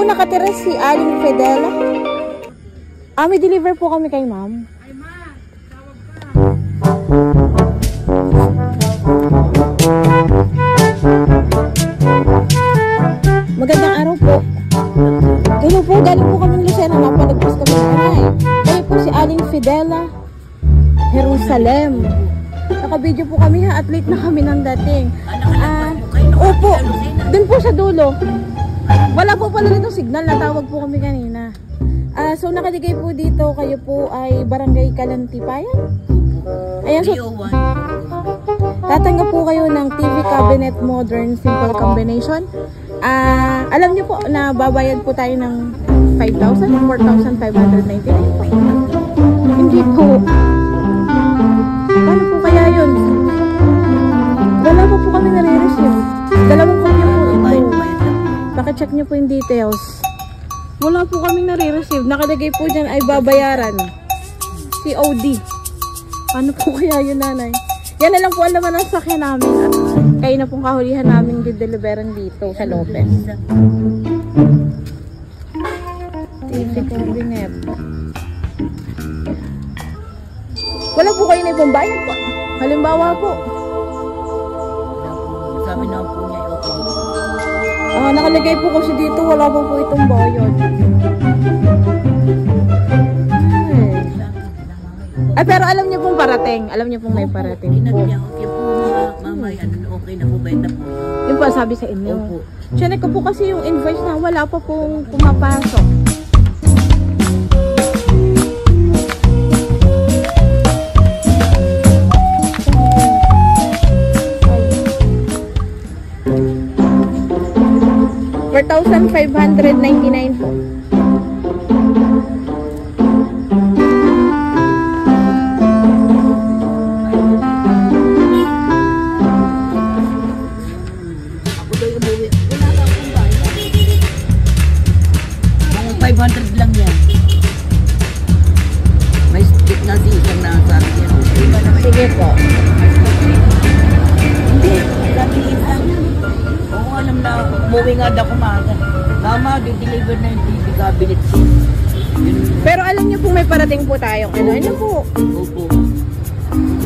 nakatira si Aling Fidela. May deliver po kami kay ma'am. Ay ma, tawag ka. Magandang araw po. Hello po, galing po kami ng Lucena. Napalagpas kami sa kanay. Kayo po si Aling Fidela Jerusalem. Naka-video po kami ha, at late na kami nang dating. Opo, dun po sa dulo. Wala po pala rin yung signal, natawag po kami kanina. So nakaligay po dito, kayo po ay Barangay Kalantipayan. Ayan, so tatanggap po kayo ng TV cabinet modern simple combination. Alam niyo po na babayad po tayo ng 5,000, 4,599. Hindi po. Paano po kaya yun? Wala po kami nare-receive. Dalawang kopya po ito. Pakicheck niyo po yung details. Wala po kami nare-receive. Nakalagay po dyan ay babayaran. COD. Paano po kaya yun, nanay? Yan na lang po ang laman ng sakyan namin. At kayo na pong kahulihan namin dideliveran dito sa Lopez. TV cabinet. Wala po kayo na ibang bayad po. Halimbawa po. Sabi na po niya okay. Nakalagay po kasi dito, wala po itong bayad. Pero alam niyo pong parating. Alam niyo pong may parating po. Okay po mama, okay na po, bait na po. Yung pa sabi sa inyo. Opo. Chinek ko po kasi yung invoice na wala pa pong pumapasok. $4,599 po. Ako daw yung umuwi. Wala na akong bayan. Mga 500 lang yan. May stick na si isang nasa akin. Sige po. Hindi, dati isang. Oo, alam na ako. Umuwi nga daw kumaga. Tama, di-deliver na yung TV cabinet. Pero alam niyo po may parating po tayong ano po. Opo.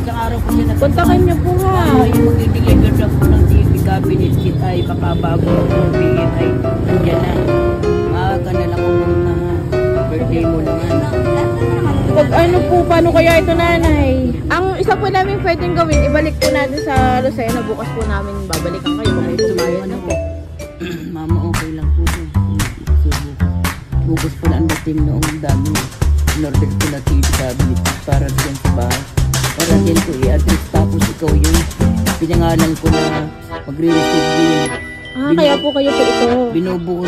Isang araw ko siya Kontakin niyo po ha. Yung mag-deliver na po ng TV cabinet kit ay baka bago yung bigyan ay nandiyan na. Maaga na lang pumunta ha. Birthday mo naman. Pag ano po, paano kaya ito, nanay? Ang isa po namin pwedeng gawin, ibalik po natin sa Lucena. Bukas po namin babalikan kayo. Kung may tumayo na po. Mama, okay lang po. Bukas po na ang dating noong dami. In-order ko na TV cabinet para dyan sa bahay. Para dyan ko i-address tapos ikaw yung pinangalan ko na magre-receive din. Kaya po kayo po ito. Binubuhin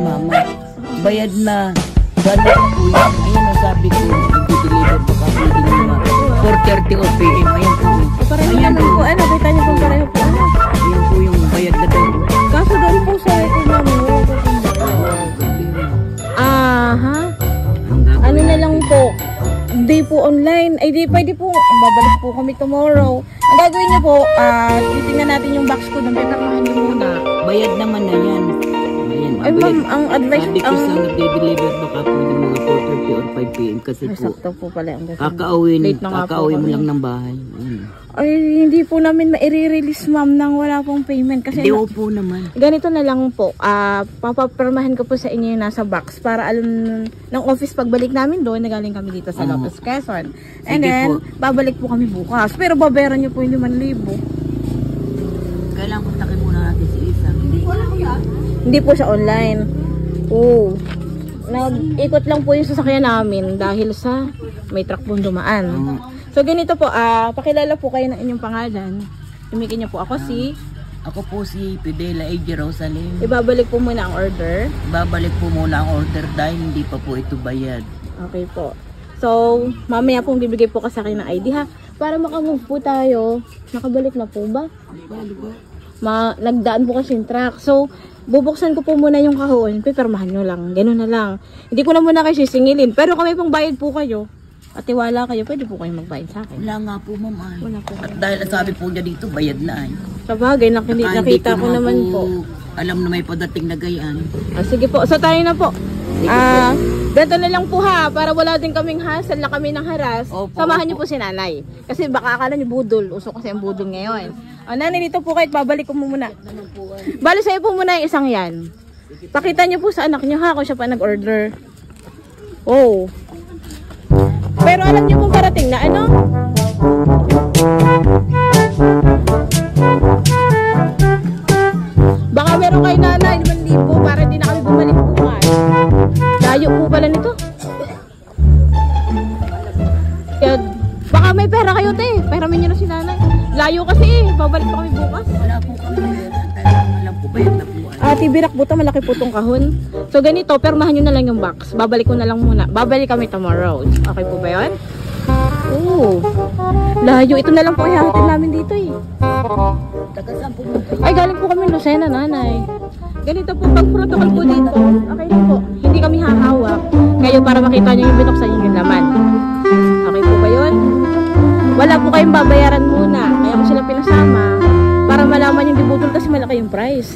mama. Bayad na. Balik po yun. Ayun ang sabi ko. Mag-deliver baka pwede nyo na. 4:30 PM. Ayan po. Pareho naman po. Ano, kita niyo po pareho po. Ayan po yung bayad na daw. Kaso doon po sa record namin. Ano na lang po. Hindi po online. Ay di pwede po. Babalik po kami tomorrow. Ang gagawin niyo po, titingnan natin yung box ko. Doon pipirmahan niyo muna. Bayad naman na yan. Ayan, Ay ma'am, ang advice... sabi ko sa nagde-deliver baka pwede mga 4:30 or 5 PM kasi Ay, po sakto po pala. kakauwi mo lang ng bahay. Ayan. Ay, hindi po namin maire-release ma'am nang wala pong payment. Kasi Hindi po naman. ganito na lang po. Papapirmahan ko po sa inyo yung nasa box para alam ng office pagbalik namin doon. Nagaling kami dito sa Lopez, Quezon. And Sige then, po. babalik po kami bukas. Pero babayaran niyo po yung 5,000. Kailangan kontakin muna natin si Isa. Hindi po siya online. Oo. Nag-ikot lang po yung sasakyan namin dahil sa may truck pong dumaan. So ganito po, pakilala po kayo ng inyong pangalan. Tumikin niyo po ako Ako po si Fidela A. Jerusalem. Ibabalik po muna ang order. Babalik po muna ang order dahil hindi pa po ito bayad. Okay po. So, mamaya pong bibigay po ka sa akin ng ID ha. Para makamove po tayo. Nakabalik na po ba? Nagdaan po kasi yung truck. So, bubuksan ko po muna yung kahon. Pipirmahan nyo lang. Ganun na lang. Hindi ko na muna kayo sisingilin. Pero kung may pang bayad po kayo, at tiwala kayo, pwede po kayong magbayad sa akin. Wala nga po, ma'am. Wala po. At dahil sabi po niya dito, bayad na ay. Sa bagay, nakita ko naman po. alam na may padating na gayaan. Sige po, so tayo na po. Ganito na lang po ha, para wala din kaming hassle na kami ng haras. Samahan niyo po si nanay. Kasi baka akala niyo budol. Uso kasi ang budol ngayon. Nanay, dito po kahit babalik ko muna. Bali sa'yo po muna yung isang yan. Pakita niyo po sa anak niyo ha, kung siya pa nag-order. Oh. Pero alam niyo po parating na ano? Baka meron kay nanay, 5,000 para hindi na kami bumalik bukas. Layo po pala nito. Baka may pera kayo te, peramin nyo na si nanay. Layo kasi babalik pa kami bukas. Wala po kami. Alam po, bayad na po. Tibirak buta, malaki po itong kahon. So ganito, permahan nyo na lang yung box. Babalik ko na lang muna. Babalik kami tomorrow. Okay po ba yun? Oo. Layo, ito na lang po ihahatid namin dito Taga-saan po? Ay, galing po kami Lucena, nanay. Ganito po pag protocol po dito. Okay na po. Hindi kami hahawak. Kayo para makita nyo yung binuksan nyo yung laman. Okay po ba yun? Wala po kayong babayaran muna. Kaya ko sila pinasama para malaman yung dibutol kasi malaki yung price.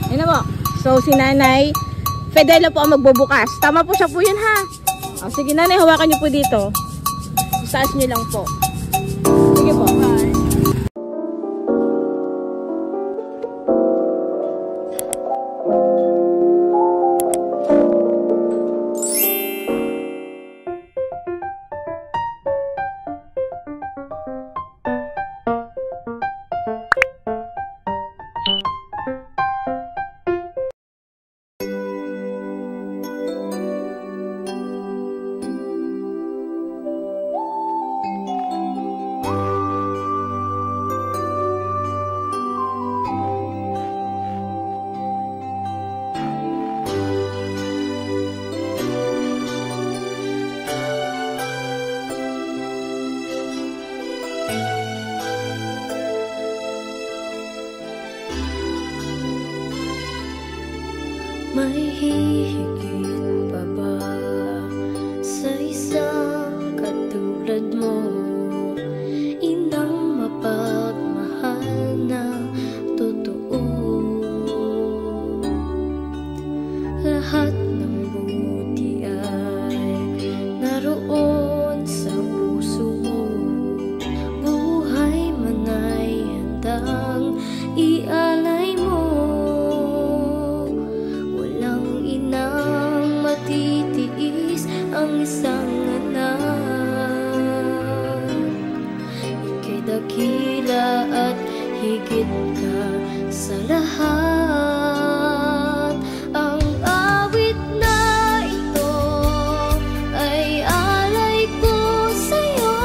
Yan na po. So, si nanay Fidela po ang magbubukas. Tama po siya po yun ha. Sige nanay, hawakan nyo po dito. Isaas nyo lang po. Sige po. Bye. May hihigit pa ba sa isang katulad mo? Inang mapagmahal na totoo. Lahat ng buti ay naroon sa puso mo. Buhay man ay handang ialay mo. Matitiis ang isang anak. Ika'y dakila at higit ka sa lahat. Ang awit na ito ay alay ko sa'yo.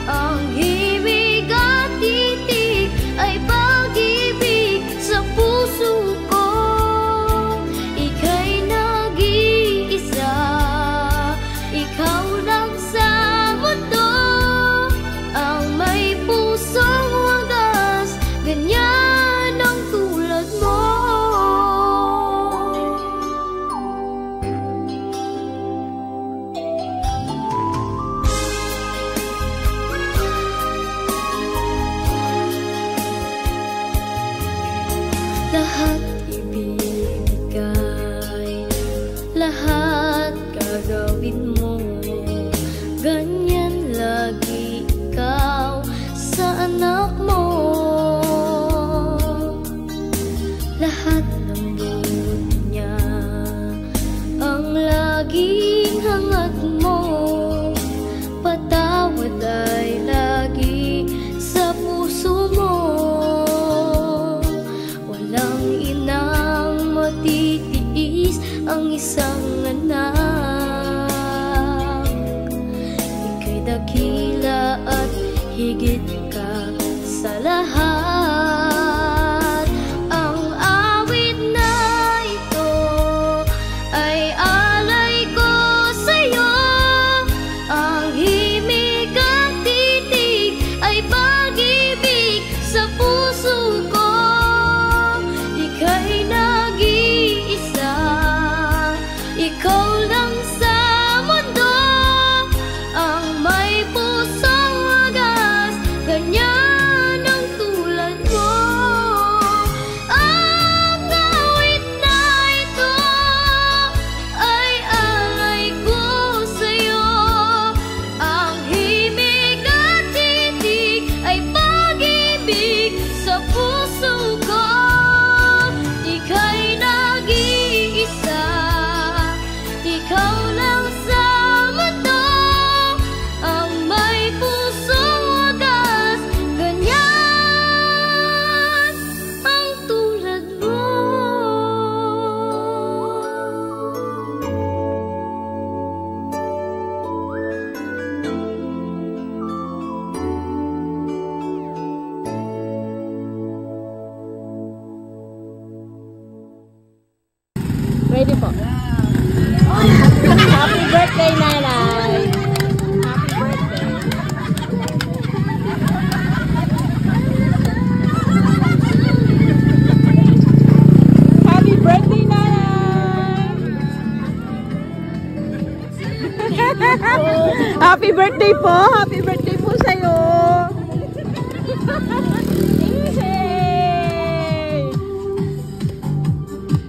Ang himig at titig ay pag-ibig sa puso ko. Ikaw lang sa mundo ang may pusong wagas, ganyan ang tulad mo. Lahat ibibigay, lahat gagawin mo. Ganyan lagi ikaw sa anak mo. Lahat ng buti niya ang laging hangat mo. Patawad ay lagi sa puso mo. Walang inang matitiis ang isang anak. Dakila at higit ka sa lahat. Ang awit na ito ay alay ko sa'yo. Ang himig at titig ay pag-ibig sa puso ko. Ika'y nag-iisa, ikaw lang sa mundo. Ang may pusong wagas, ganyan ang tulad Happy birthday po! Happy birthday po sa'yo! Yay!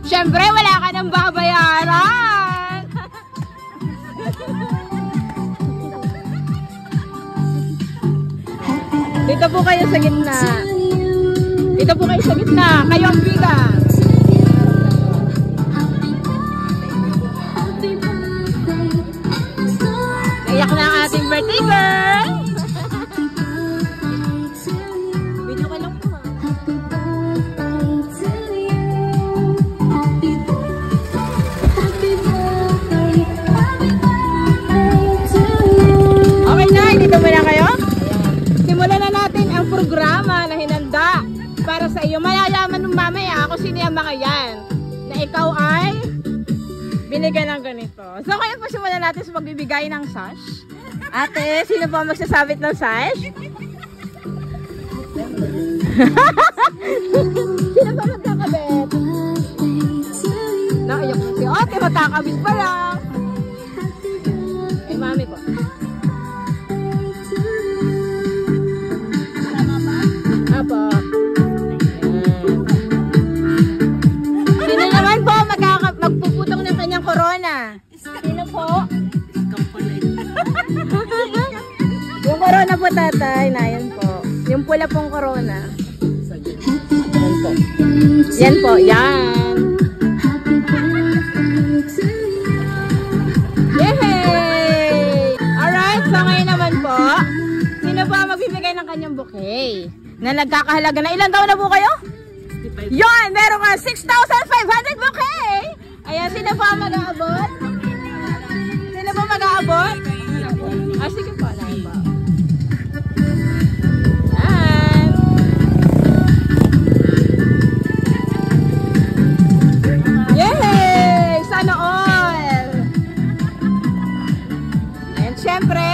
Siyempre, wala ka nang babayaran! Dito po kayo sa gitna. Dito po kayo sa gitna. Kayo ang biga. Iyak na ang ating birthday girl. Video ka lang po. Okay na, dito muna kayo. Simulan na natin ang programa na hinanda para sa iyo. Malalaman nung mamaya kung sino yung mga yan na ikaw ay binigyan ng ganito. So, kaya po simulan natin sa pagbibigay ng sash. Ate, sino po magsasabit ng sash? Sino po magkakabit? Naiyak na si ate, matakabit pa lang. Ay, mami po. Apo. Sino naman po magpuputong ng kanyang corona? Sino po? Yung corona po, tatay. Na, yan po. Yung pula pong corona. Yan po. Yan po. Yan. Yay! Alright. So, ngayon naman po, sino po magbibigay ng kanyang bouquet? Na nagkakahalaga na. Ilan taon na po kayo? Yun! Meron ka 6,500 bouquet! Ayan, sino po mag-aabot? Sino po mag-aabot? Ah, sige po. Ayan. Yay! Sana all! And syempre,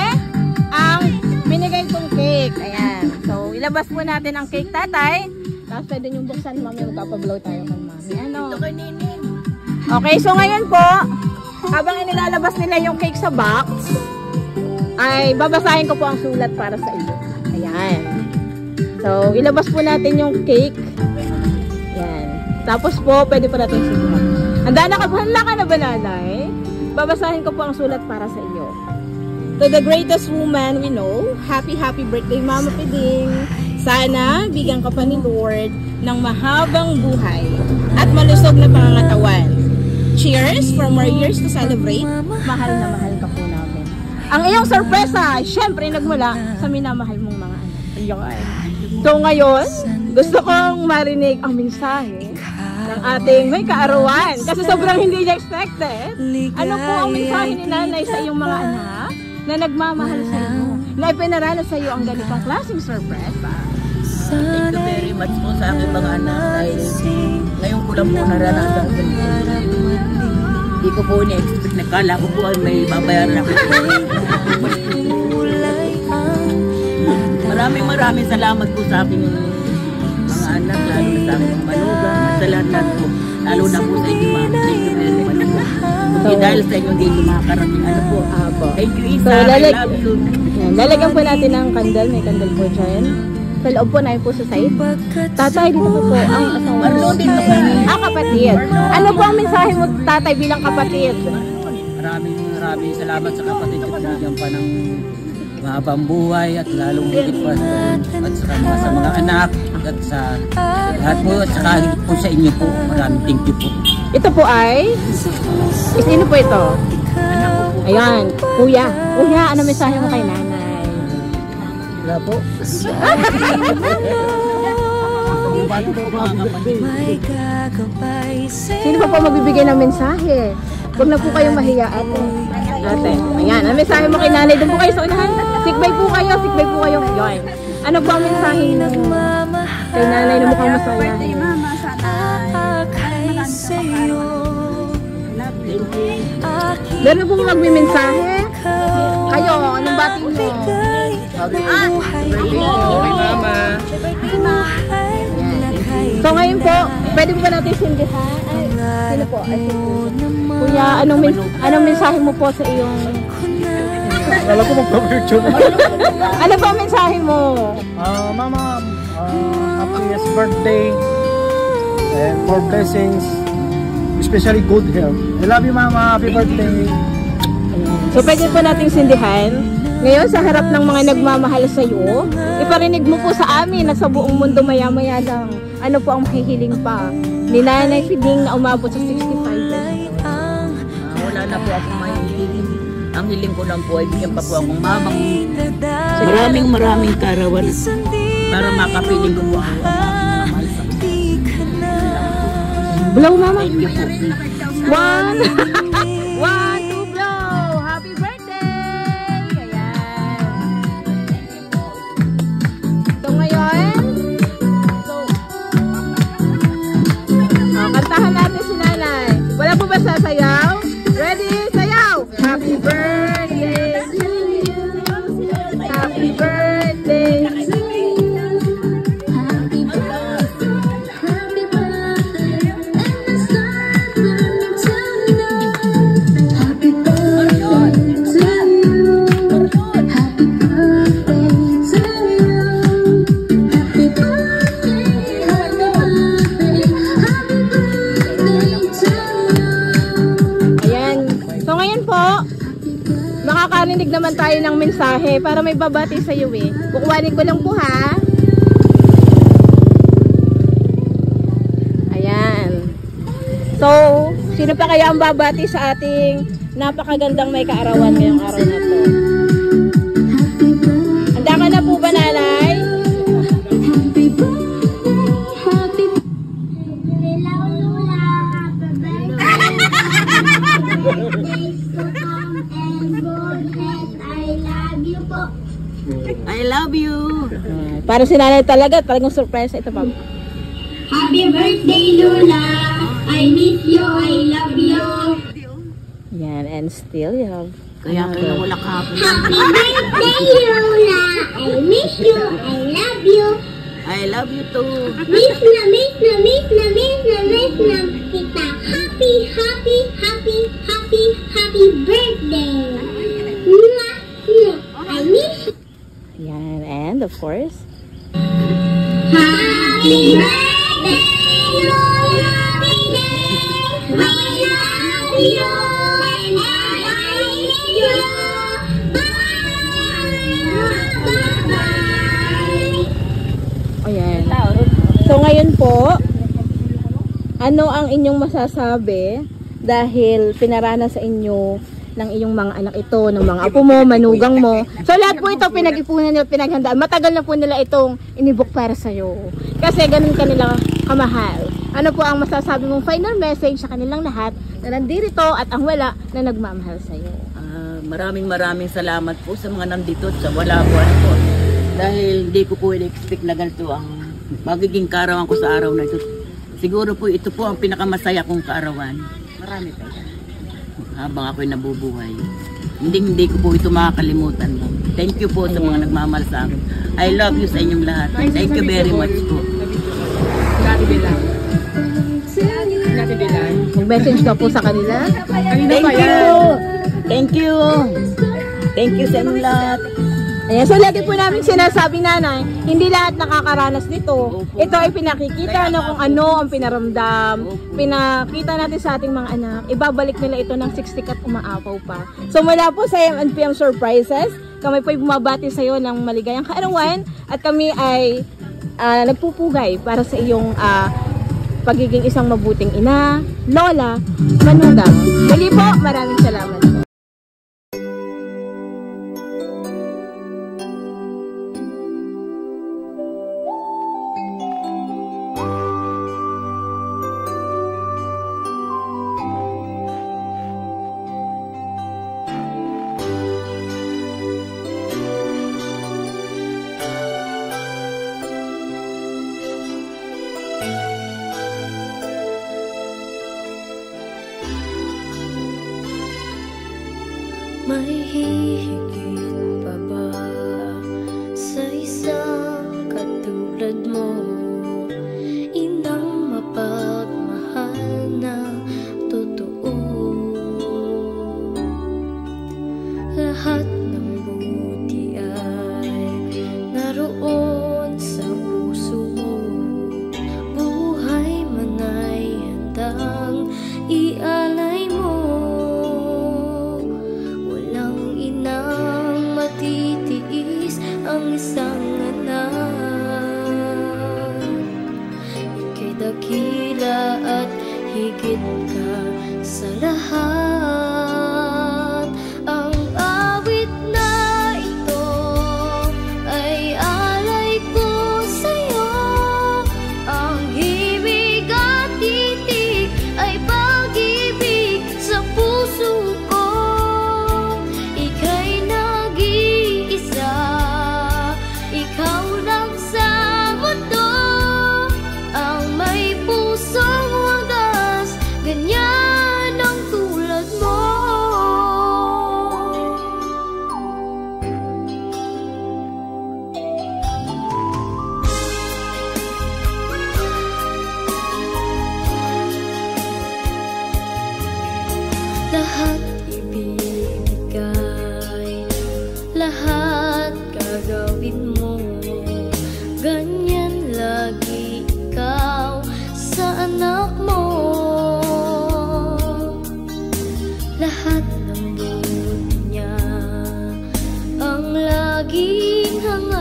ang binigay kong cake. Ayan. So, ilabas po natin ang cake, tatay. Tapos pwede nyo buksan, mami. Magpapablow tayo kay mami. Ano? Okay, so ngayon po, habang inilalabas nila yung cake sa box, ay babasahin ko po ang sulat para sa iyo. Ayan. So, ilabas po natin yung cake. Ayan. Tapos po, pwede po natin sulat. Handa ka na ba, nanay? Babasahin ko po ang sulat para sa iyo. To the greatest woman we know, happy birthday, Mama Piding. Sana bigyan ka pa ni Lord ng mahabang buhay at malusog na pangangatawan. Cheers for more years to celebrate. Mahal na mahal ka po namin. Ang iyong sorpresa, syempre nagmula sa minamahal mong mga anak. Ayan. So ngayon, gusto kong marinig ang mensahe ng ating may kaarawan. Kasi sobrang hindi niya expected. Ano po ang mensahe ni nanay sa iyong mga anak na nagmamahal sa iyo, na ipinaranas sa iyo ang ganitong klaseng sorpresa? Thank you very much po sa aking mga anak dahil ngayon ko lang po naranasan ganito. Hindi ko po ni-expect na kala ko po ay may babayaran ako. Maraming salamat po sa aking mga anak, lalo na sa aking manugang, at sa lahat po, lalo na po sa inyo mga. Thank you very much po. Okay, dahil sa inyo dito makakarating ano po. Thank you, Isa. I love you. Lalagyan po natin ng kandal, may kandal po dyan. Sa loob po na po sa side. Tatay, dito po ang asawa. Marlo dito po. Kapatid. Ano po ang mensahe mo, tatay, bilang kapatid? Maraming salamat sa kapatid ko. Binigyan pa ng mahabang buhay at lalong higit pa at sa mga anak at sa lahat po at saka higit po sa inyo po. Maraming thank you po. Ito po ay? Sino po ito? Ayan, kuya. Kuya, ano mensahe mo kay nanay? Wala po. Sino pa po magbibigay ng mensahe? Huwag na po kayong mahiya, ate. Ate, ayan. Ang mensahe mo kay nanay, doon po kayo sa unahan. Sikbay po kayo. Yun. Ano po ang mensahe mo kay nanay na mukhang masaya? Meron pong magmimensahe? Kayo, anong bati nyo? So ngayon po, pwede po ba natin sindihan? Sino po? Kuya, anong mensahe mo po sa iyong Kala ko magpa-picture. Ano pa ang mensahe mo? Mama, happiest birthday and more blessings, especially good health. I love you, Mama. Happy birthday. So pwede po nating sindihan. Ngayon sa harap ng mga nagmamahal sa iyo, iparinig mo po sa amin na sa buong mundo maya-maya lang. Ano po ang mahihiling pa ni Nanay Fiding na umabot sa 65 years? Wala na po akong mahihiling. Ang hiling ko lang po ay bigyan pa po akong mamang maraming karawan para makapiling ko po ang mahal sa Blow, Mama. Thank you po. One, one, two, blow. Happy birthday! Ayan. So ngayon, kantahan natin si Nanay. Wala po ba sasayaw? Ready? Sayaw! Happy birthday to you. Happy birthday to you. Happy birthday. Happy birthday. And the sun burning tonight. Happy birthday to you. Happy birthday to you. Happy birthday. Happy birthday. Happy birthday to you. Ayan. So ngayon po, makakarinig naman tayo ng mensahe para may babati sa iyo eh. Kukuhanin ko lang po ha. Ayan. So, sino pa kaya ang babati sa ating napakagandang may kaarawan ngayong araw na to? Handa ka na po ba, Nanay? Happy birthday, happy I love you. Para si Nanay talagang surprise ito pa. Happy birthday, Lola. I miss you. I love you. Yan, and still you have. Kaya wala kahapon. Happy birthday, Lola. I miss you. I love you. I love you too. Miss na kita. Happy birthday. Mwah, mwah. I miss you. Yan, and of course. Happy birthday, Lola. I love you. And I miss you. Bye. Ayan. So ngayon po, ano ang inyong masasabi dahil pinarana sa inyo ng iyong mga anak ito, ng mga apo mo, manugang mo. So lahat po ito pinag-ipunan nila, pinaghandaan. Matagal na po nila itong inibok para sa iyo. Kasi ganun kanila kamahal. Ano po ang masasabi mong final message sa kanilang lahat na nandito at ang wala na nagmamahal sa iyo? Maraming salamat po sa mga nandito at sa wala po po. Dahil hindi ko po in-expect na ganito ang magiging kaarawan ko sa araw na ito. Siguro po ito po ang pinakamasaya kong kaarawan. Marami pa ito. Habang ako'y nabubuhay. Hindi ko po ito makakalimutan. Thank you po sa mga nagmamahal sa akin. I love you sa inyong lahat. Thank you very much po. Mag-message ka po sa kanila. Thank you. Thank you. Thank you sa inyong lahat. Ayan, so lagi po namin sinasabi, Nanay, hindi lahat nakakaranas nito. Ito ay pinakikita na kung ano ang pinaramdam. Pinakita natin sa ating mga anak. Ibabalik nila ito ng 60 at umaapaw pa. So mula po sa M&PM Surprises, kami po ay bumabati sa iyo ng maligayang kaarawan at kami ay nagpupugay para sa iyong pagiging isang mabuting ina, lola, manugang. Muli po, maraming salamat. ang isang anak. Ika'y dakila at higit ka sa lahat. Ang awit na ito ay alay ko sa'yo. Ang himig at titig ay pag-ibig sa puso ko. Ika'y nag-iisa, ikaw lang sa mundo, ang may pusong wagas, ganyan ang tulad mo. Lahat ibibigay, lahat gagawin mo, ganyan lagi ikaw sa anak mo. Lahat ng buhay niya ang laging hanga